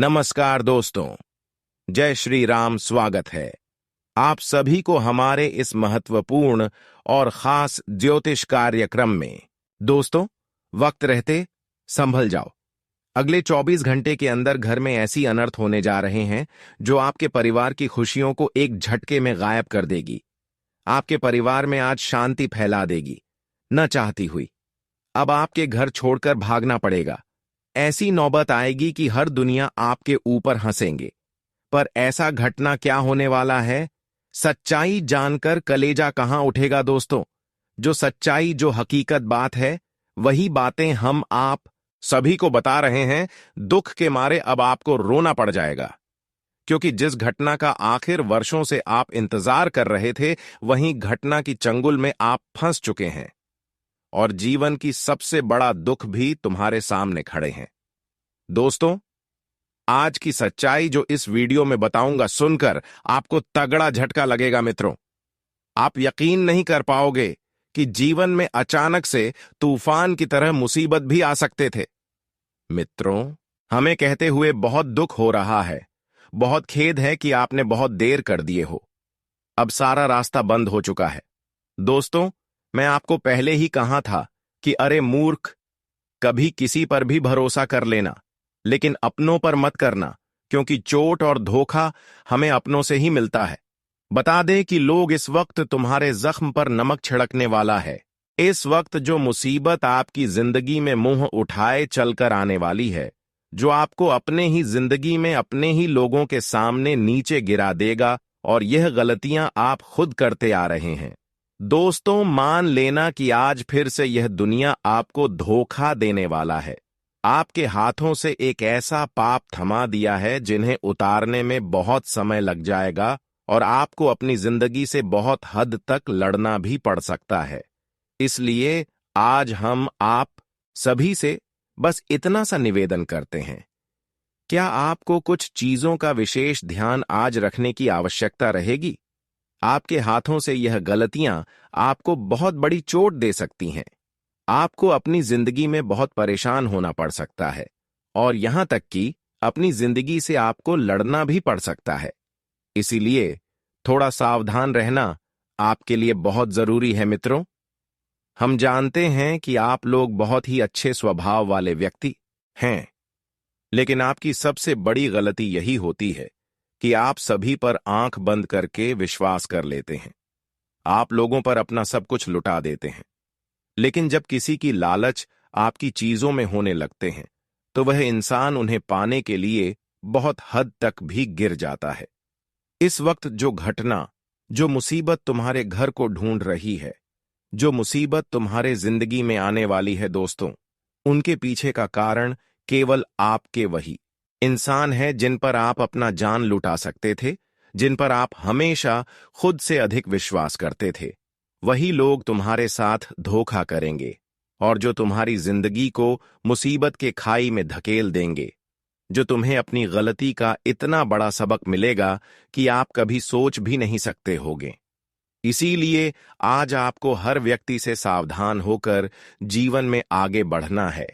नमस्कार दोस्तों, जय श्री राम। स्वागत है आप सभी को हमारे इस महत्वपूर्ण और खास ज्योतिष कार्यक्रम में। दोस्तों, वक्त रहते संभल जाओ। अगले 24 घंटे के अंदर घर में ऐसी अनर्थ होने जा रहे हैं जो आपके परिवार की खुशियों को एक झटके में गायब कर देगी। आपके परिवार में आज शांति फैला देगी, न चाहती हुई। अब आपके घर छोड़कर भागना पड़ेगा। ऐसी नौबत आएगी कि हर दुनिया आपके ऊपर हंसेंगे। पर ऐसा घटना क्या होने वाला है, सच्चाई जानकर कलेजा कहां उठेगा दोस्तों। जो सच्चाई, जो हकीकत बात है, वही बातें हम आप सभी को बता रहे हैं। दुख के मारे अब आपको रोना पड़ जाएगा, क्योंकि जिस घटना का आखिर वर्षों से आप इंतजार कर रहे थे, वहीं घटना की चंगुल में आप फंस चुके हैं और जीवन की सबसे बड़ा दुख भी तुम्हारे सामने खड़े हैं। दोस्तों, आज की सच्चाई जो इस वीडियो में बताऊंगा, सुनकर आपको तगड़ा झटका लगेगा मित्रों। आप यकीन नहीं कर पाओगे कि जीवन में अचानक से तूफान की तरह मुसीबत भी आ सकते थे। मित्रों, हमें कहते हुए बहुत दुख हो रहा है। बहुत खेद है कि आपने बहुत देर कर दिए हो। अब सारा रास्ता बंद हो चुका है। दोस्तों, मैं आपको पहले ही कहा था कि अरे मूर्ख, कभी किसी पर भी भरोसा कर लेना, लेकिन अपनों पर मत करना, क्योंकि चोट और धोखा हमें अपनों से ही मिलता है। बता दें कि लोग इस वक्त तुम्हारे जख्म पर नमक छिड़कने वाला है। इस वक्त जो मुसीबत आपकी जिंदगी में मुंह उठाए चलकर आने वाली है, जो आपको अपने ही जिंदगी में अपने ही लोगों के सामने नीचे गिरा देगा, और यह गलतियां आप खुद करते आ रहे हैं। दोस्तों, मान लेना कि आज फिर से यह दुनिया आपको धोखा देने वाला है। आपके हाथों से एक ऐसा पाप थमा दिया है जिन्हें उतारने में बहुत समय लग जाएगा, और आपको अपनी जिंदगी से बहुत हद तक लड़ना भी पड़ सकता है। इसलिए आज हम आप सभी से बस इतना सा निवेदन करते हैं। क्या आपको कुछ चीजों का विशेष ध्यान आज रखने की आवश्यकता रहेगी? आपके हाथों से यह गलतियां आपको बहुत बड़ी चोट दे सकती हैं। आपको अपनी जिंदगी में बहुत परेशान होना पड़ सकता है, और यहां तक कि अपनी जिंदगी से आपको लड़ना भी पड़ सकता है। इसीलिए थोड़ा सावधान रहना आपके लिए बहुत जरूरी है मित्रों। हम जानते हैं कि आप लोग बहुत ही अच्छे स्वभाव वाले व्यक्ति हैं, लेकिन आपकी सबसे बड़ी गलती यही होती है कि आप सभी पर आंख बंद करके विश्वास कर लेते हैं। आप लोगों पर अपना सब कुछ लुटा देते हैं, लेकिन जब किसी की लालच आपकी चीजों में होने लगते हैं, तो वह इंसान उन्हें पाने के लिए बहुत हद तक भी गिर जाता है। इस वक्त जो घटना, जो मुसीबत तुम्हारे घर को ढूंढ रही है, जो मुसीबत तुम्हारे जिंदगी में आने वाली है दोस्तों, उनके पीछे का कारण केवल आपके वही इंसान है जिन पर आप अपना जान लुटा सकते थे, जिन पर आप हमेशा खुद से अधिक विश्वास करते थे। वही लोग तुम्हारे साथ धोखा करेंगे, और जो तुम्हारी जिंदगी को मुसीबत के खाई में धकेल देंगे, जो तुम्हें अपनी गलती का इतना बड़ा सबक मिलेगा कि आप कभी सोच भी नहीं सकते होगे। इसीलिए आज आपको हर व्यक्ति से सावधान होकर जीवन में आगे बढ़ना है।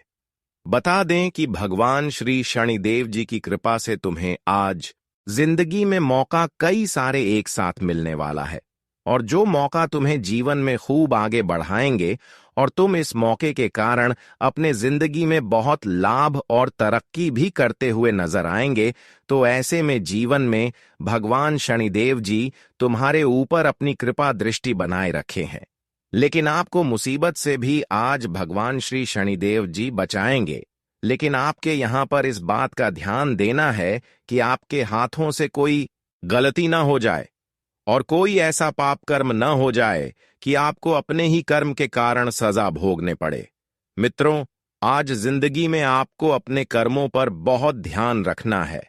बता दें कि भगवान श्री शनिदेव जी की कृपा से तुम्हें आज जिंदगी में मौका कई सारे एक साथ मिलने वाला है, और जो मौका तुम्हें जीवन में खूब आगे बढ़ाएंगे, और तुम इस मौके के कारण अपने जिंदगी में बहुत लाभ और तरक्की भी करते हुए नजर आएंगे। तो ऐसे में जीवन में भगवान शनिदेव जी तुम्हारे ऊपर अपनी कृपा दृष्टि बनाए रखे हैं। लेकिन आपको मुसीबत से भी आज भगवान श्री शनिदेव जी बचाएंगे। लेकिन आपके यहां पर इस बात का ध्यान देना है कि आपके हाथों से कोई गलती ना हो जाए, और कोई ऐसा पाप कर्म न हो जाए कि आपको अपने ही कर्म के कारण सजा भोगने पड़े। मित्रों, आज जिंदगी में आपको अपने कर्मों पर बहुत ध्यान रखना है।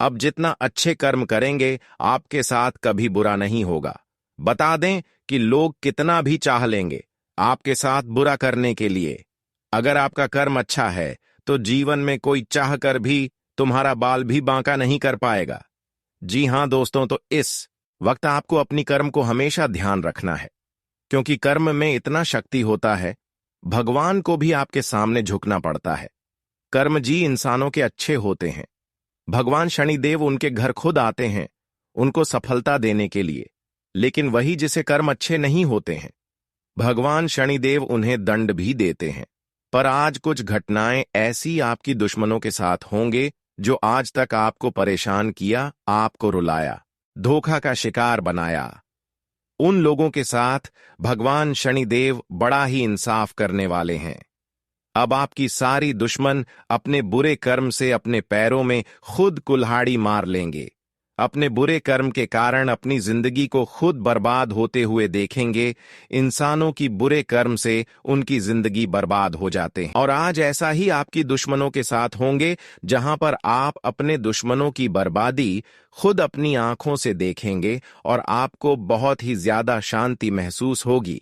अब जितना अच्छे कर्म करेंगे, आपके साथ कभी बुरा नहीं होगा। बता दें कि लोग कितना भी चाह लेंगे आपके साथ बुरा करने के लिए, अगर आपका कर्म अच्छा है तो जीवन में कोई चाह कर भी तुम्हारा बाल भी बांका नहीं कर पाएगा। जी हां दोस्तों, तो इस वक्त आपको अपनी कर्म को हमेशा ध्यान रखना है, क्योंकि कर्म में इतना शक्ति होता है, भगवान को भी आपके सामने झुकना पड़ता है। कर्म जी इंसानों के अच्छे होते हैं, भगवान शनिदेव उनके घर खुद आते हैं उनको सफलता देने के लिए, लेकिन वही जिसे कर्म अच्छे नहीं होते हैं, भगवान शनिदेव उन्हें दंड भी देते हैं। पर आज कुछ घटनाएं ऐसी आपकी दुश्मनों के साथ होंगे जो आज तक आपको परेशान किया, आपको रुलाया, धोखा का शिकार बनाया। उन लोगों के साथ भगवान शनिदेव बड़ा ही इंसाफ करने वाले हैं। अब आपकी सारी दुश्मन अपने बुरे कर्म से अपने पैरों में खुद कुल्हाड़ी मार लेंगे। अपने बुरे कर्म के कारण अपनी जिंदगी को खुद बर्बाद होते हुए देखेंगे। इंसानों की बुरे कर्म से उनकी जिंदगी बर्बाद हो जाते हैं, और आज ऐसा ही आपकी दुश्मनों के साथ होंगे, जहां पर आप अपने दुश्मनों की बर्बादी खुद अपनी आंखों से देखेंगे और आपको बहुत ही ज्यादा शांति महसूस होगी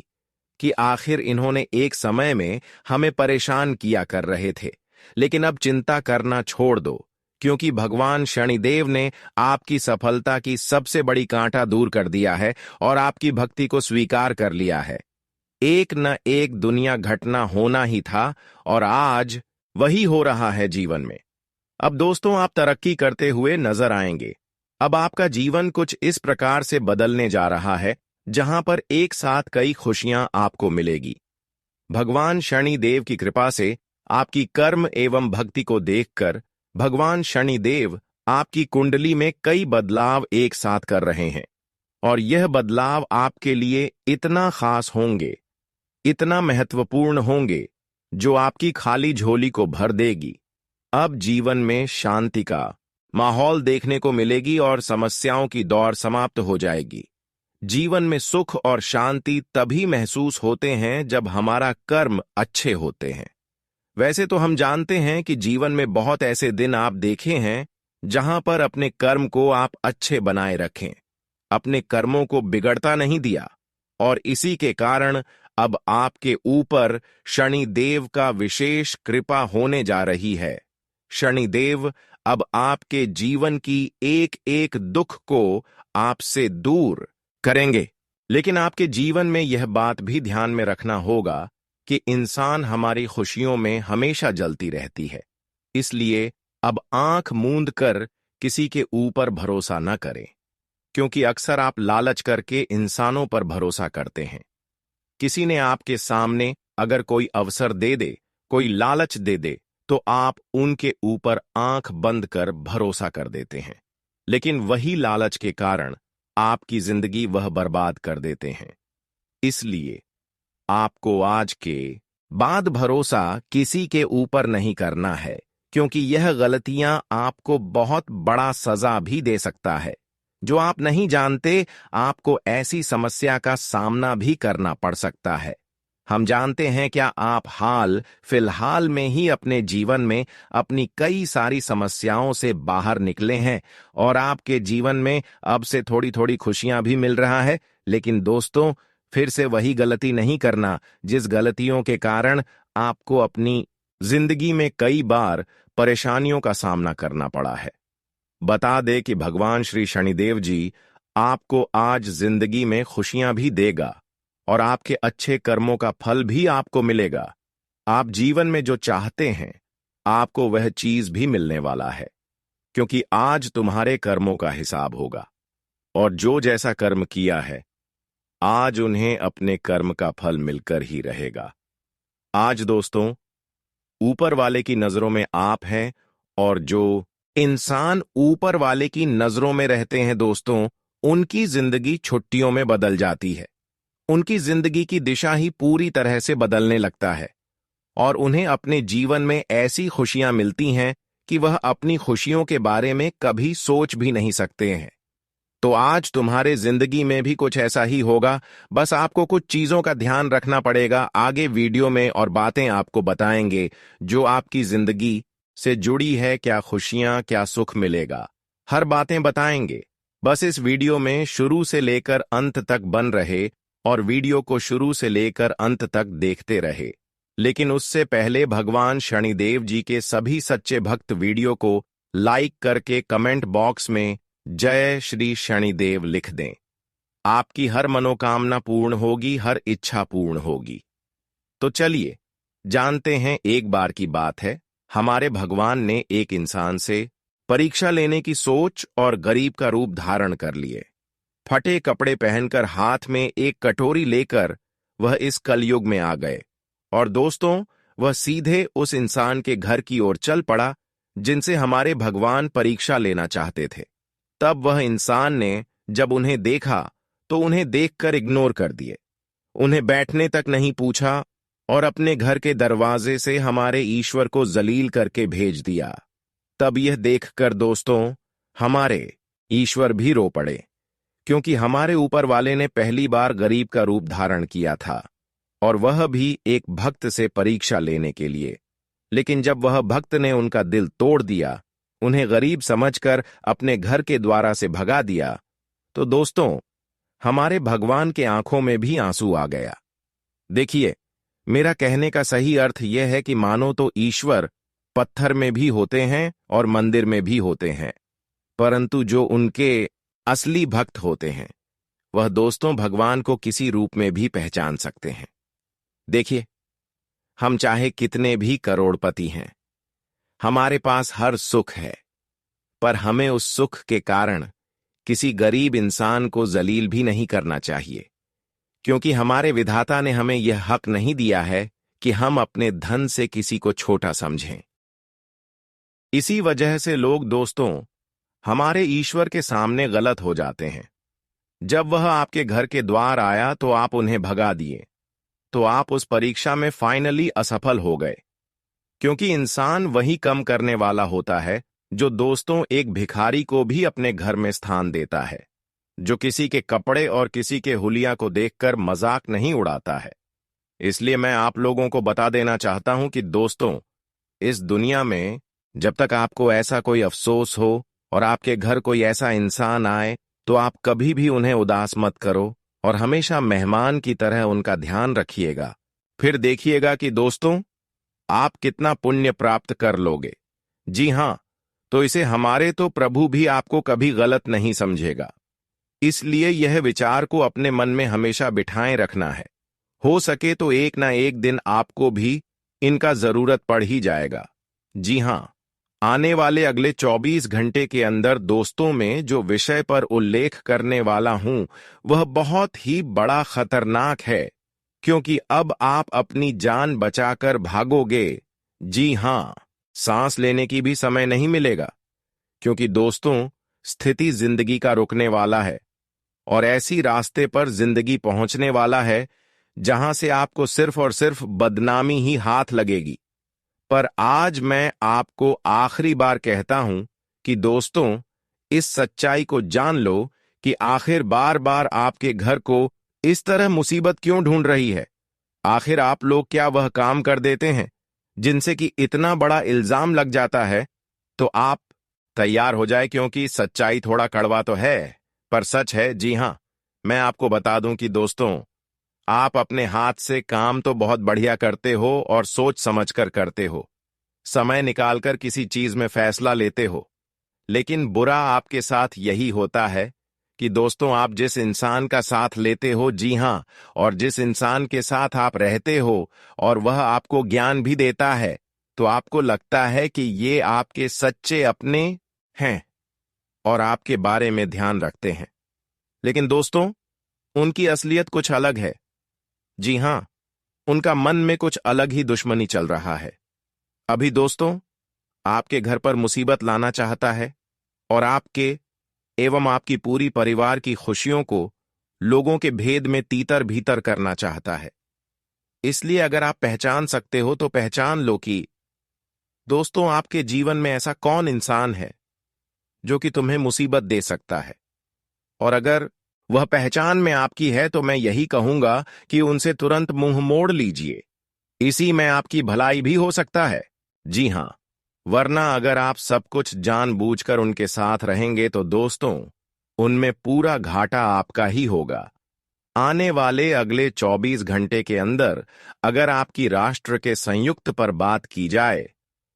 कि आखिर इन्होंने एक समय में हमें परेशान किया कर रहे थे, लेकिन अब चिंता करना छोड़ दो, क्योंकि भगवान शनिदेव ने आपकी सफलता की सबसे बड़ी कांटा दूर कर दिया है और आपकी भक्ति को स्वीकार कर लिया है। एक न एक दुनिया घटना होना ही था और आज वही हो रहा है जीवन में। अब दोस्तों, आप तरक्की करते हुए नजर आएंगे। अब आपका जीवन कुछ इस प्रकार से बदलने जा रहा है जहां पर एक साथ कई खुशियां आपको मिलेगी। भगवान शनिदेव की कृपा से आपकी कर्म एवं भक्ति को देखकर भगवान शनिदेव आपकी कुंडली में कई बदलाव एक साथ कर रहे हैं, और यह बदलाव आपके लिए इतना खास होंगे, इतना महत्वपूर्ण होंगे, जो आपकी खाली झोली को भर देगी। अब जीवन में शांति का माहौल देखने को मिलेगी और समस्याओं की दौर समाप्त हो जाएगी। जीवन में सुख और शांति तभी महसूस होते हैं जब हमारा कर्म अच्छे होते हैं। वैसे तो हम जानते हैं कि जीवन में बहुत ऐसे दिन आप देखे हैं जहां पर अपने कर्म को आप अच्छे बनाए रखें, अपने कर्मों को बिगड़ता नहीं दिया, और इसी के कारण अब आपके ऊपर शनिदेव का विशेष कृपा होने जा रही है। शनिदेव अब आपके जीवन की एक एक दुख को आपसे दूर करेंगे। लेकिन आपके जीवन में यह बात भी ध्यान में रखना होगा कि इंसान हमारी खुशियों में हमेशा जलती रहती है, इसलिए अब आंख मूंद कर किसी के ऊपर भरोसा न करें, क्योंकि अक्सर आप लालच करके इंसानों पर भरोसा करते हैं। किसी ने आपके सामने अगर कोई अवसर दे दे, कोई लालच दे दे, तो आप उनके ऊपर आंख बंद कर भरोसा कर देते हैं, लेकिन वही लालच के कारण आपकी जिंदगी वह बर्बाद कर देते हैं। इसलिए आपको आज के बाद भरोसा किसी के ऊपर नहीं करना है, क्योंकि यह गलतियां आपको बहुत बड़ा सजा भी दे सकता है। जो आप नहीं जानते, आपको ऐसी समस्या का सामना भी करना पड़ सकता है। हम जानते हैं क्या आप हाल फिलहाल में ही अपने जीवन में अपनी कई सारी समस्याओं से बाहर निकले हैं और आपके जीवन में अब से थोड़ी थोड़ी खुशियां भी मिल रहा है। लेकिन दोस्तों, फिर से वही गलती नहीं करना जिस गलतियों के कारण आपको अपनी जिंदगी में कई बार परेशानियों का सामना करना पड़ा है। बता दे कि भगवान श्री शनिदेव जी आपको आज जिंदगी में खुशियां भी देगा और आपके अच्छे कर्मों का फल भी आपको मिलेगा। आप जीवन में जो चाहते हैं, आपको वह चीज भी मिलने वाला है, क्योंकि आज तुम्हारे कर्मों का हिसाब होगा, और जो जैसा कर्म किया है आज उन्हें अपने कर्म का फल मिलकर ही रहेगा। आज दोस्तों, ऊपर वाले की नजरों में आप हैं, और जो इंसान ऊपर वाले की नजरों में रहते हैं दोस्तों, उनकी जिंदगी छुट्टियों में बदल जाती है। उनकी जिंदगी की दिशा ही पूरी तरह से बदलने लगता है, और उन्हें अपने जीवन में ऐसी खुशियां मिलती हैं कि वह अपनी खुशियों के बारे में कभी सोच भी नहीं सकते हैं। तो आज तुम्हारे जिंदगी में भी कुछ ऐसा ही होगा, बस आपको कुछ चीजों का ध्यान रखना पड़ेगा। आगे वीडियो में और बातें आपको बताएंगे जो आपकी जिंदगी से जुड़ी है, क्या खुशियां, क्या सुख मिलेगा, हर बातें बताएंगे। बस इस वीडियो में शुरू से लेकर अंत तक बन रहे और वीडियो को शुरू से लेकर अंत तक देखते रहे। लेकिन उससे पहले भगवान शनिदेव जी के सभी सच्चे भक्त वीडियो को लाइक करके कमेंट बॉक्स में जय श्री शनिदेव लिख दें। आपकी हर मनोकामना पूर्ण होगी, हर इच्छा पूर्ण होगी। तो चलिए जानते हैं। एक बार की बात है, हमारे भगवान ने एक इंसान से परीक्षा लेने की सोच और गरीब का रूप धारण कर लिए। फटे कपड़े पहनकर हाथ में एक कटोरी लेकर वह इस कलयुग में आ गए। और दोस्तों, वह सीधे उस इंसान के घर की ओर चल पड़ा जिनसे हमारे भगवान परीक्षा लेना चाहते थे। तब वह इंसान ने जब उन्हें देखा तो उन्हें देखकर इग्नोर कर दिए, उन्हें बैठने तक नहीं पूछा और अपने घर के दरवाजे से हमारे ईश्वर को जलील करके भेज दिया। तब यह देखकर दोस्तों, हमारे ईश्वर भी रो पड़े, क्योंकि हमारे ऊपर वाले ने पहली बार गरीब का रूप धारण किया था, और वह भी एक भक्त से परीक्षा लेने के लिए। लेकिन जब वह भक्त ने उनका दिल तोड़ दिया, उन्हें गरीब समझकर अपने घर के द्वारा से भगा दिया, तो दोस्तों, हमारे भगवान के आंखों में भी आंसू आ गया। देखिए, मेरा कहने का सही अर्थ यह है कि मानो तो ईश्वर पत्थर में भी होते हैं और मंदिर में भी होते हैं, परंतु जो उनके असली भक्त होते हैं वह दोस्तों भगवान को किसी रूप में भी पहचान सकते हैं। देखिए, हम चाहे कितने भी करोड़पति हैं, हमारे पास हर सुख है, पर हमें उस सुख के कारण किसी गरीब इंसान को जलील भी नहीं करना चाहिए, क्योंकि हमारे विधाता ने हमें यह हक नहीं दिया है कि हम अपने धन से किसी को छोटा समझें। इसी वजह से लोग दोस्तों हमारे ईश्वर के सामने गलत हो जाते हैं। जब वह आपके घर के द्वार आया तो आप उन्हें भगा दिए, तो आप उस परीक्षा में फाइनली असफल हो गए, क्योंकि इंसान वही कम करने वाला होता है जो दोस्तों एक भिखारी को भी अपने घर में स्थान देता है, जो किसी के कपड़े और किसी के हुलिया को देखकर मजाक नहीं उड़ाता है। इसलिए मैं आप लोगों को बता देना चाहता हूं कि दोस्तों, इस दुनिया में जब तक आपको ऐसा कोई अफसोस हो और आपके घर कोई ऐसा इंसान आए तो आप कभी भी उन्हें उदास मत करो और हमेशा मेहमान की तरह उनका ध्यान रखिएगा। फिर देखिएगा कि दोस्तों, आप कितना पुण्य प्राप्त कर लोगे। जी हां, तो इसे हमारे तो प्रभु भी आपको कभी गलत नहीं समझेगा। इसलिए यह विचार को अपने मन में हमेशा बिठाए रखना है। हो सके तो एक ना एक दिन आपको भी इनका जरूरत पड़ ही जाएगा। जी हां, आने वाले अगले 24 घंटे के अंदर दोस्तों में जो विषय पर उल्लेख करने वाला हूं वह बहुत ही बड़ा खतरनाक है, क्योंकि अब आप अपनी जान बचाकर भागोगे। जी हां, सांस लेने की भी समय नहीं मिलेगा, क्योंकि दोस्तों स्थिति जिंदगी का रुकने वाला है और ऐसी रास्ते पर जिंदगी पहुंचने वाला है जहां से आपको सिर्फ और सिर्फ बदनामी ही हाथ लगेगी। पर आज मैं आपको आखिरी बार कहता हूं कि दोस्तों, इस सच्चाई को जान लो कि आखिर बार बार आपके घर को इस तरह मुसीबत क्यों ढूंढ रही है। आखिर आप लोग क्या वह काम कर देते हैं जिनसे कि इतना बड़ा इल्जाम लग जाता है। तो आप तैयार हो जाए, क्योंकि सच्चाई थोड़ा कड़वा तो है पर सच है। जी हां, मैं आपको बता दूं कि दोस्तों, आप अपने हाथ से काम तो बहुत बढ़िया करते हो और सोच समझकर करते हो, समय निकालकर किसी चीज में फैसला लेते हो, लेकिन बुरा आपके साथ यही होता है कि दोस्तों, आप जिस इंसान का साथ लेते हो, जी हां, और जिस इंसान के साथ आप रहते हो और वह आपको ज्ञान भी देता है, तो आपको लगता है कि ये आपके सच्चे अपने हैं और आपके बारे में ध्यान रखते हैं। लेकिन दोस्तों, उनकी असलियत कुछ अलग है। जी हां, उनका मन में कुछ अलग ही दुश्मनी चल रहा है। अभी दोस्तों आपके घर पर मुसीबत लाना चाहता है और आपके एवं आपकी पूरी परिवार की खुशियों को लोगों के भेद में तीतर भीतर करना चाहता है। इसलिए अगर आप पहचान सकते हो तो पहचान लो कि दोस्तों, आपके जीवन में ऐसा कौन इंसान है जो कि तुम्हें मुसीबत दे सकता है। और अगर वह पहचान में आपकी है तो मैं यही कहूंगा कि उनसे तुरंत मुंह मोड़ लीजिए। इसी में आपकी भलाई भी हो सकता है। जी हां, वरना अगर आप सब कुछ जानबूझकर उनके साथ रहेंगे तो दोस्तों, उनमें पूरा घाटा आपका ही होगा। आने वाले अगले 24 घंटे के अंदर अगर आपकी राष्ट्र के संयुक्त पर बात की जाए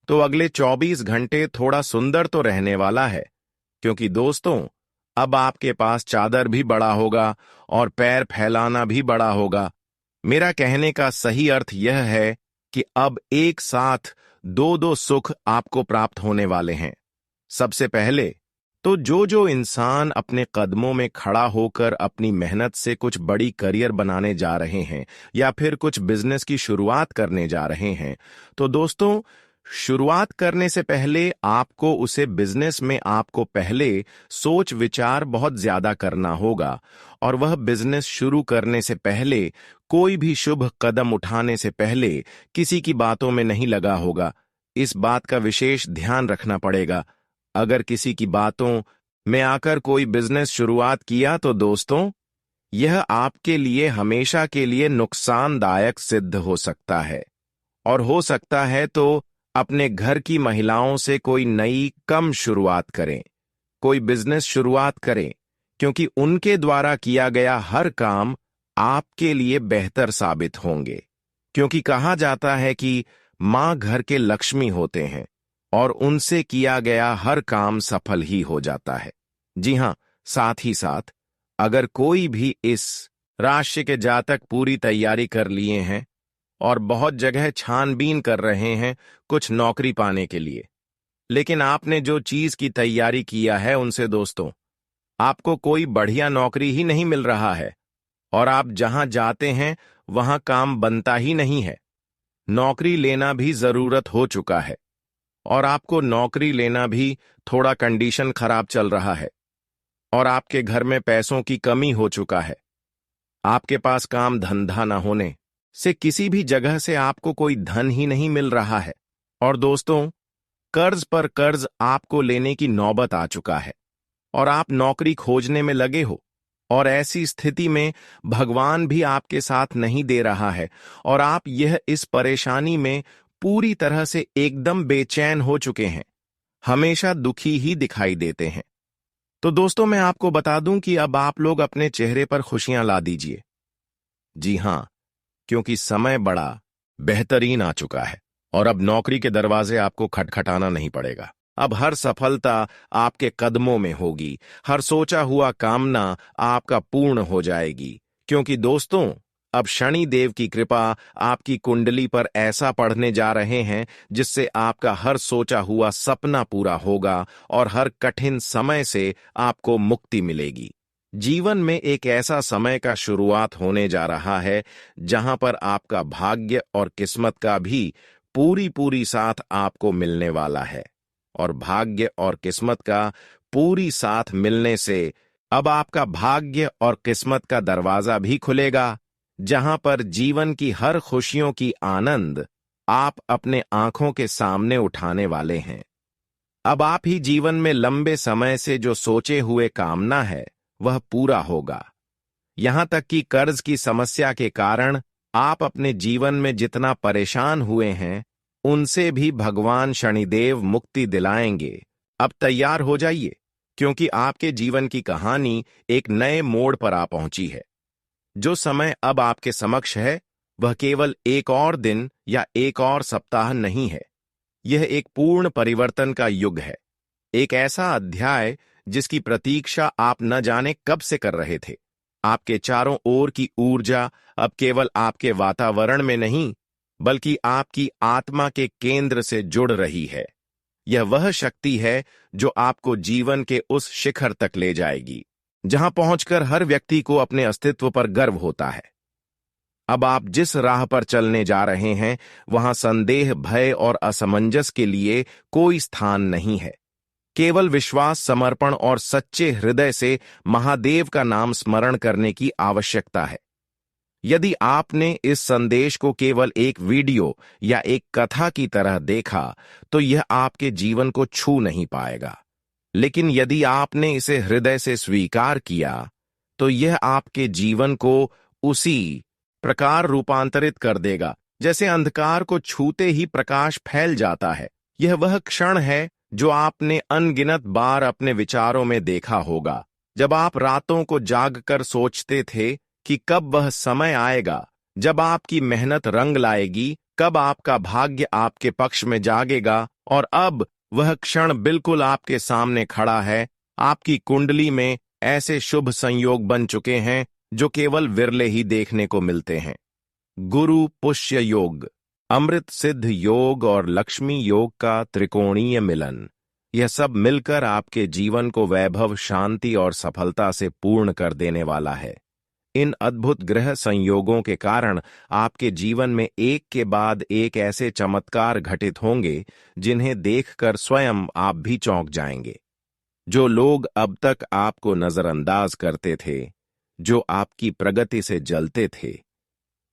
तो अगले 24 घंटे थोड़ा सुंदर तो रहने वाला है, क्योंकि दोस्तों अब आपके पास चादर भी बड़ा होगा और पैर फैलाना भी बड़ा होगा। मेरा कहने का सही अर्थ यह है कि अब एक साथ दो दो सुख आपको प्राप्त होने वाले हैं। सबसे पहले तो जो इंसान अपने कदमों में खड़ा होकर अपनी मेहनत से कुछ बड़ी करियर बनाने जा रहे हैं या फिर कुछ बिजनेस की शुरुआत करने जा रहे हैं, तो दोस्तों, शुरुआत करने से पहले आपको उसे बिजनेस में आपको पहले सोच विचार बहुत ज्यादा करना होगा। और वह बिजनेस शुरू करने से पहले, कोई भी शुभ कदम उठाने से पहले किसी की बातों में नहीं लगा होगा। इस बात का विशेष ध्यान रखना पड़ेगा। अगर किसी की बातों में आकर कोई बिजनेस शुरुआत किया तो दोस्तों, यह आपके लिए हमेशा के लिए नुकसानदायक सिद्ध हो सकता है। और हो सकता है तो अपने घर की महिलाओं से कोई नई कम शुरुआत करें, कोई बिजनेस शुरुआत करें, क्योंकि उनके द्वारा किया गया हर काम आपके लिए बेहतर साबित होंगे। क्योंकि कहा जाता है कि मां घर के लक्ष्मी होते हैं और उनसे किया गया हर काम सफल ही हो जाता है। जी हां, साथ ही साथ अगर कोई भी इस राशि के जातक पूरी तैयारी कर लिए हैं और बहुत जगह छानबीन कर रहे हैं कुछ नौकरी पाने के लिए, लेकिन आपने जो चीज की तैयारी किया है उनसे दोस्तों, आपको कोई बढ़िया नौकरी ही नहीं मिल रहा है और आप जहां जाते हैं वहां काम बनता ही नहीं है। नौकरी लेना भी जरूरत हो चुका है और आपको नौकरी लेना भी थोड़ा कंडीशन खराब चल रहा है और आपके घर में पैसों की कमी हो चुका है। आपके पास काम धंधा न होने से किसी भी जगह से आपको कोई धन ही नहीं मिल रहा है। और दोस्तों, कर्ज पर कर्ज आपको लेने की नौबत आ चुका है और आप नौकरी खोजने में लगे हो और ऐसी स्थिति में भगवान भी आपके साथ नहीं दे रहा है और आप यह इस परेशानी में पूरी तरह से एकदम बेचैन हो चुके हैं, हमेशा दुखी ही दिखाई देते हैं। तो दोस्तों, मैं आपको बता दूं कि अब आप लोग अपने चेहरे पर खुशियां ला दीजिए। जी हां, क्योंकि समय बड़ा बेहतरीन आ चुका है और अब नौकरी के दरवाजे आपको खटखटाना नहीं पड़ेगा। अब हर सफलता आपके कदमों में होगी, हर सोचा हुआ कामना आपका पूर्ण हो जाएगी। क्योंकि दोस्तों, अब शनि देव की कृपा आपकी कुंडली पर ऐसा पढ़ने जा रहे हैं जिससे आपका हर सोचा हुआ सपना पूरा होगा और हर कठिन समय से आपको मुक्ति मिलेगी। जीवन में एक ऐसा समय का शुरुआत होने जा रहा है जहां पर आपका भाग्य और किस्मत का भी पूरी साथ आपको मिलने वाला है। और भाग्य और किस्मत का पूरी साथ मिलने से अब आपका भाग्य और किस्मत का दरवाजा भी खुलेगा, जहां पर जीवन की हर खुशियों की आनंद आप अपने आंखों के सामने उठाने वाले हैं। अब आप ही जीवन में लंबे समय से जो सोचे हुए कामना है वह पूरा होगा। यहां तक कि कर्ज की समस्या के कारण आप अपने जीवन में जितना परेशान हुए हैं उनसे भी भगवान शनिदेव मुक्ति दिलाएंगे। अब तैयार हो जाइए, क्योंकि आपके जीवन की कहानी एक नए मोड़ पर आ पहुंची है। जो समय अब आपके समक्ष है वह केवल एक और दिन या एक और सप्ताह नहीं है। यह एक पूर्ण परिवर्तन का युग है, एक ऐसा अध्याय जिसकी प्रतीक्षा आप न जाने कब से कर रहे थे। आपके चारों ओर की ऊर्जा अब केवल आपके वातावरण में नहीं, बल्कि आपकी आत्मा के केंद्र से जुड़ रही है। यह वह शक्ति है जो आपको जीवन के उस शिखर तक ले जाएगी जहां पहुंचकर हर व्यक्ति को अपने अस्तित्व पर गर्व होता है। अब आप जिस राह पर चलने जा रहे हैं वहां संदेह, भय और असमंजस के लिए कोई स्थान नहीं है। केवल विश्वास, समर्पण और सच्चे हृदय से महादेव का नाम स्मरण करने की आवश्यकता है। यदि आपने इस संदेश को केवल एक वीडियो या एक कथा की तरह देखा तो यह आपके जीवन को छू नहीं पाएगा, लेकिन यदि आपने इसे हृदय से स्वीकार किया तो यह आपके जीवन को उसी प्रकार रूपांतरित कर देगा जैसे अंधकार को छूते ही प्रकाश फैल जाता है। यह वह क्षण है जो आपने अनगिनत बार अपने विचारों में देखा होगा, जब आप रातों को जागकर सोचते थे कि कब वह समय आएगा जब आपकी मेहनत रंग लाएगी, कब आपका भाग्य आपके पक्ष में जागेगा। और अब वह क्षण बिल्कुल आपके सामने खड़ा है। आपकी कुंडली में ऐसे शुभ संयोग बन चुके हैं जो केवल विरले ही देखने को मिलते हैं। गुरु पुष्य योग, अमृत सिद्ध योग और लक्ष्मी योग का त्रिकोणीय मिलन, यह सब मिलकर आपके जीवन को वैभव, शांति और सफलता से पूर्ण कर देने वाला है। इन अद्भुत ग्रह संयोगों के कारण आपके जीवन में एक के बाद एक ऐसे चमत्कार घटित होंगे जिन्हें देखकर स्वयं आप भी चौंक जाएंगे। जो लोग अब तक आपको नजरअंदाज करते थे, जो आपकी प्रगति से जलते थे,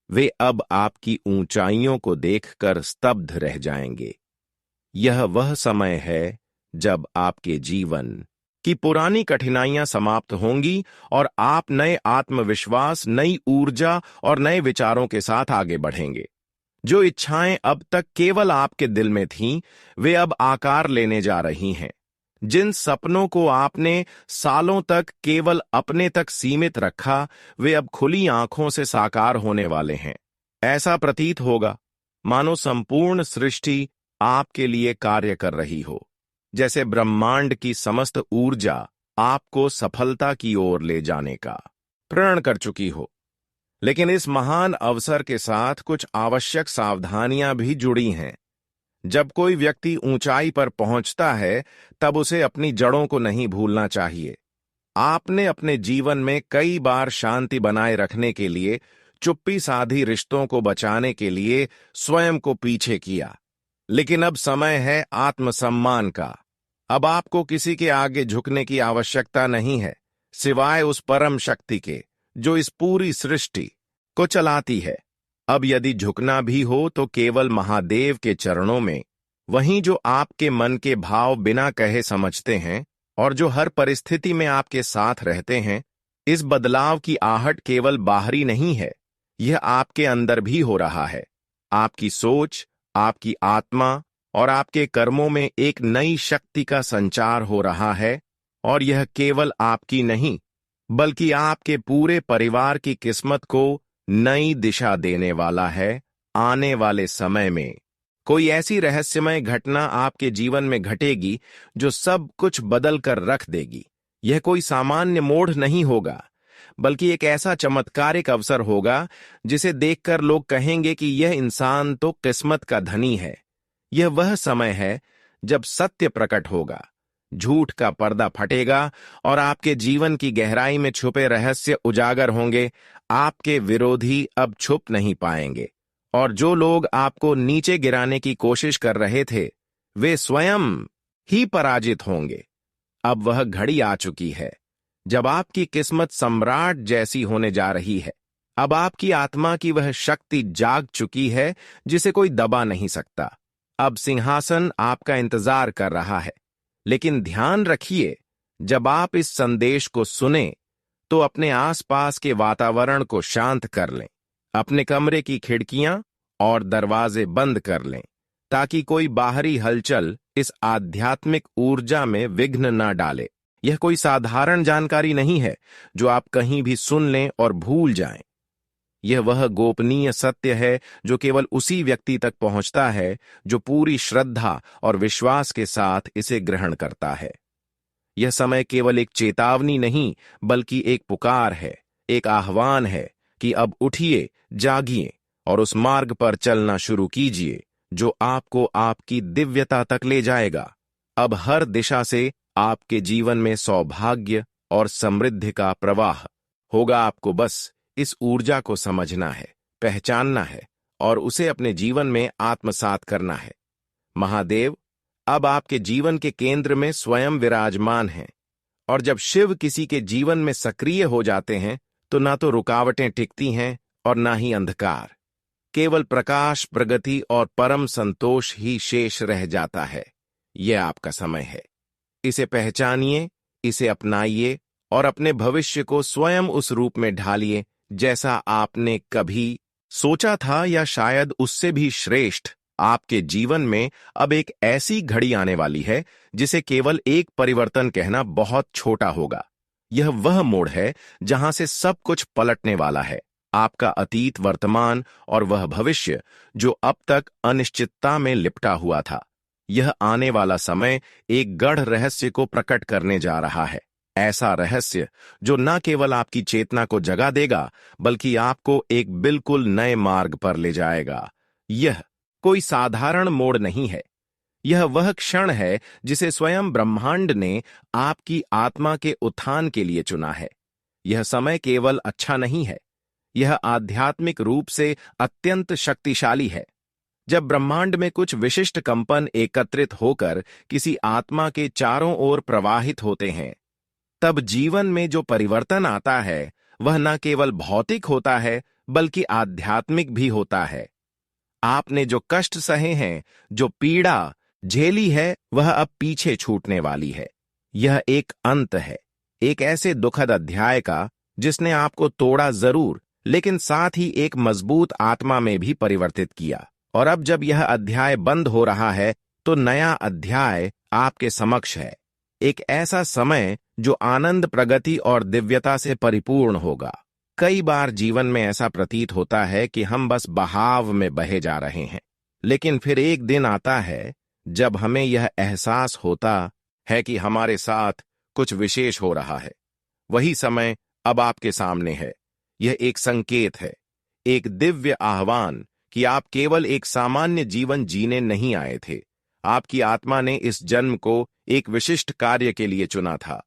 वे अब आपकी ऊंचाइयों को देखकर स्तब्ध रह जाएंगे। यह वह समय है जब आपके जीवन की पुरानी कठिनाइयां समाप्त होंगी और आप नए आत्मविश्वास, नई ऊर्जा और नए विचारों के साथ आगे बढ़ेंगे। जो इच्छाएं अब तक केवल आपके दिल में थीं, वे अब आकार लेने जा रही हैं। जिन सपनों को आपने सालों तक केवल अपने तक सीमित रखा, वे अब खुली आंखों से साकार होने वाले हैं। ऐसा प्रतीत होगा मानो संपूर्ण सृष्टि आपके लिए कार्य कर रही हो, जैसे ब्रह्मांड की समस्त ऊर्जा आपको सफलता की ओर ले जाने का प्रण कर चुकी हो। लेकिन इस महान अवसर के साथ कुछ आवश्यक सावधानियां भी जुड़ी हैं। जब कोई व्यक्ति ऊंचाई पर पहुंचता है, तब उसे अपनी जड़ों को नहीं भूलना चाहिए। आपने अपने जीवन में कई बार शांति बनाए रखने के लिए, चुप्पी साधी रिश्तों को बचाने के लिए स्वयं को पीछे किया, लेकिन अब समय है आत्मसम्मान का। अब आपको किसी के आगे झुकने की आवश्यकता नहीं है, सिवाय उस परम शक्ति के जो इस पूरी सृष्टि को चलाती है। अब यदि झुकना भी हो तो केवल महादेव के चरणों में, वहीं जो आपके मन के भाव बिना कहे समझते हैं और जो हर परिस्थिति में आपके साथ रहते हैं। इस बदलाव की आहट केवल बाहरी नहीं है, यह आपके अंदर भी हो रहा है। आपकी सोच, आपकी आत्मा और आपके कर्मों में एक नई शक्ति का संचार हो रहा है, और यह केवल आपकी नहीं, बल्कि आपके पूरे परिवार की किस्मत को नई दिशा देने वाला है। आने वाले समय में कोई ऐसी रहस्यमय घटना आपके जीवन में घटेगी जो सब कुछ बदल कर रख देगी। यह कोई सामान्य मोड़ नहीं होगा, बल्कि एक ऐसा चमत्कारिक अवसर होगा जिसे देखकर लोग कहेंगे कि यह इंसान तो किस्मत का धनी है। यह वह समय है जब सत्य प्रकट होगा, झूठ का पर्दा फटेगा और आपके जीवन की गहराई में छुपे रहस्य उजागर होंगे। आपके विरोधी अब छुप नहीं पाएंगे, और जो लोग आपको नीचे गिराने की कोशिश कर रहे थे, वे स्वयं ही पराजित होंगे। अब वह घड़ी आ चुकी है जब आपकी किस्मत सम्राट जैसी होने जा रही है। अब आपकी आत्मा की वह शक्ति जाग चुकी है जिसे कोई दबा नहीं सकता। अब सिंहासन आपका इंतजार कर रहा है। लेकिन ध्यान रखिए, जब आप इस संदेश को सुने तो अपने आसपास के वातावरण को शांत कर लें। अपने कमरे की खिड़कियां और दरवाजे बंद कर लें, ताकि कोई बाहरी हलचल इस आध्यात्मिक ऊर्जा में विघ्न न डाले। यह कोई साधारण जानकारी नहीं है जो आप कहीं भी सुन लें और भूल जाएं। यह वह गोपनीय सत्य है जो केवल उसी व्यक्ति तक पहुंचता है जो पूरी श्रद्धा और विश्वास के साथ इसे ग्रहण करता है। यह समय केवल एक चेतावनी नहीं, बल्कि एक पुकार है, एक आह्वान है कि अब उठिए, जागिए और उस मार्ग पर चलना शुरू कीजिए जो आपको आपकी दिव्यता तक ले जाएगा। अब हर दिशा से आपके जीवन में सौभाग्य और समृद्धि का प्रवाह होगा। आपको बस इस ऊर्जा को समझना है, पहचानना है और उसे अपने जीवन में आत्मसात करना है। महादेव अब आपके जीवन के केंद्र में स्वयं विराजमान हैं, और जब शिव किसी के जीवन में सक्रिय हो जाते हैं तो ना तो रुकावटें टिकती हैं और ना ही अंधकार। केवल प्रकाश, प्रगति और परम संतोष ही शेष रह जाता है। यह आपका समय है। इसे पहचानिए, इसे अपनाइए और अपने भविष्य को स्वयं उस रूप में ढालिए जैसा आपने कभी सोचा था, या शायद उससे भी श्रेष्ठ। आपके जीवन में अब एक ऐसी घड़ी आने वाली है जिसे केवल एक परिवर्तन कहना बहुत छोटा होगा। यह वह मोड़ है जहां से सब कुछ पलटने वाला है। आपका अतीत, वर्तमान और वह भविष्य जो अब तक अनिश्चितता में लिपटा हुआ था। यह आने वाला समय एक गढ़ रहस्य को प्रकट करने जा रहा है। ऐसा रहस्य जो न केवल आपकी चेतना को जगा देगा, बल्कि आपको एक बिल्कुल नए मार्ग पर ले जाएगा। यह कोई साधारण मोड़ नहीं है, यह वह क्षण है जिसे स्वयं ब्रह्मांड ने आपकी आत्मा के उत्थान के लिए चुना है। यह समय केवल अच्छा नहीं है, यह आध्यात्मिक रूप से अत्यंत शक्तिशाली है। जब ब्रह्मांड में कुछ विशिष्ट कंपन एकत्रित होकर किसी आत्मा के चारों ओर प्रवाहित होते हैं, तब जीवन में जो परिवर्तन आता है वह न केवल भौतिक होता है बल्कि आध्यात्मिक भी होता है। आपने जो कष्ट सहे हैं, जो पीड़ा झेली है, वह अब पीछे छूटने वाली है। यह एक अंत है, एक ऐसे दुखद अध्याय का जिसने आपको तोड़ा जरूर, लेकिन साथ ही एक मजबूत आत्मा में भी परिवर्तित किया। और अब जब यह अध्याय बंद हो रहा है तो नया अध्याय आपके समक्ष है। एक ऐसा समय जो आनंद, प्रगति और दिव्यता से परिपूर्ण होगा। कई बार जीवन में ऐसा प्रतीत होता है कि हम बस बहाव में बहे जा रहे हैं, लेकिन फिर एक दिन आता है जब हमें यह एहसास होता है कि हमारे साथ कुछ विशेष हो रहा है। वही समय अब आपके सामने है। यह एक संकेत है, एक दिव्य आह्वान कि आप केवल एक सामान्य जीवन जीने नहीं आए थे। आपकी आत्मा ने इस जन्म को एक विशिष्ट कार्य के लिए चुना था,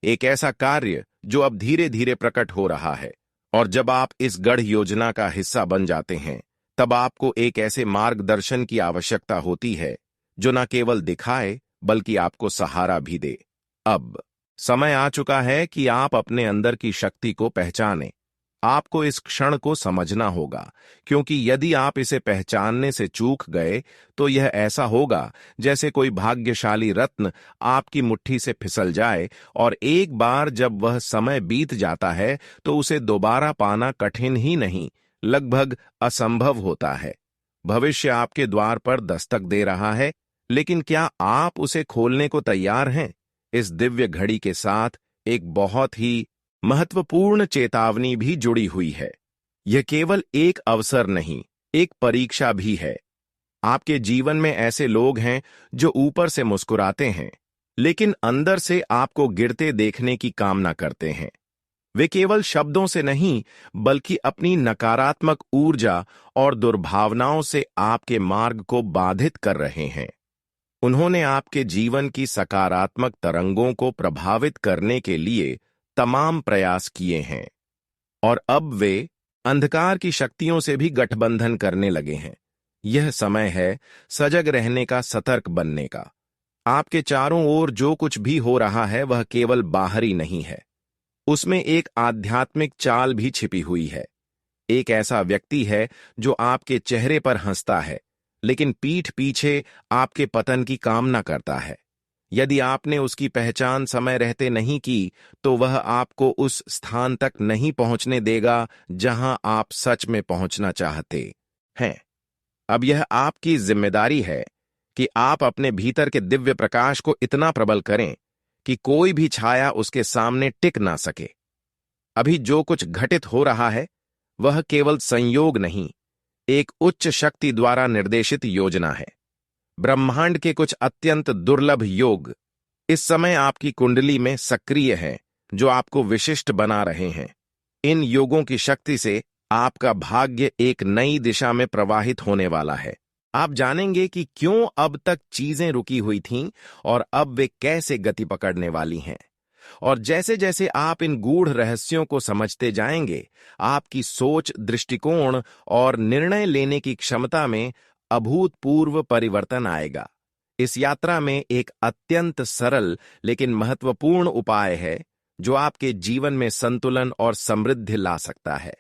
एक ऐसा कार्य जो अब धीरे धीरे प्रकट हो रहा है। और जब आप इस गढ़ योजना का हिस्सा बन जाते हैं, तब आपको एक ऐसे मार्गदर्शन की आवश्यकता होती है जो न केवल दिखाए बल्कि आपको सहारा भी दे। अब समय आ चुका है कि आप अपने अंदर की शक्ति को पहचानें। आपको इस क्षण को समझना होगा, क्योंकि यदि आप इसे पहचानने से चूक गए तो यह ऐसा होगा जैसे कोई भाग्यशाली रत्न आपकी मुट्ठी से फिसल जाए और एक बार जब वह समय बीत जाता है तो उसे दोबारा पाना कठिन ही नहीं, लगभग असंभव होता है। भविष्य आपके द्वार पर दस्तक दे रहा है, लेकिन क्या आप उसे खोलने को तैयार हैं? इस दिव्य घड़ी के साथ एक बहुत ही महत्वपूर्ण चेतावनी भी जुड़ी हुई है। यह केवल एक अवसर नहीं, एक परीक्षा भी है। आपके जीवन में ऐसे लोग हैं जो ऊपर से मुस्कुराते हैं, लेकिन अंदर से आपको गिरते देखने की कामना करते हैं। वे केवल शब्दों से नहीं, बल्कि अपनी नकारात्मक ऊर्जा और दुर्भावनाओं से आपके मार्ग को बाधित कर रहे हैं। उन्होंने आपके जीवन की सकारात्मक तरंगों को प्रभावित करने के लिए तमाम प्रयास किए हैं, और अब वे अंधकार की शक्तियों से भी गठबंधन करने लगे हैं। यह समय है सजग रहने का, सतर्क बनने का। आपके चारों ओर जो कुछ भी हो रहा है वह केवल बाहरी नहीं है, उसमें एक आध्यात्मिक चाल भी छिपी हुई है। एक ऐसा व्यक्ति है जो आपके चेहरे पर हंसता है, लेकिन पीठ पीछे आपके पतन की कामना करता है। यदि आपने उसकी पहचान समय रहते नहीं की, तो वह आपको उस स्थान तक नहीं पहुंचने देगा जहां आप सच में पहुंचना चाहते हैं। अब यह आपकी जिम्मेदारी है कि आप अपने भीतर के दिव्य प्रकाश को इतना प्रबल करें कि कोई भी छाया उसके सामने टिक ना सके। अभी जो कुछ घटित हो रहा है वह केवल संयोग नहीं, एक उच्च शक्ति द्वारा निर्देशित योजना है। ब्रह्मांड के कुछ अत्यंत दुर्लभ योग इस समय आपकी कुंडली में सक्रिय हैं, जो आपको विशिष्ट बना रहे हैं। इन योगों की शक्ति से आपका भाग्य एक नई दिशा में प्रवाहित होने वाला है। आप जानेंगे कि क्यों अब तक चीजें रुकी हुई थीं और अब वे कैसे गति पकड़ने वाली हैं। और जैसे जैसे आप इन गूढ़ रहस्यों को समझते जाएंगे, आपकी सोच, दृष्टिकोण और निर्णय लेने की क्षमता में अभूतपूर्व परिवर्तन आएगा। इस यात्रा में एक अत्यंत सरल लेकिन महत्वपूर्ण उपाय है जो आपके जीवन में संतुलन और समृद्धि ला सकता है।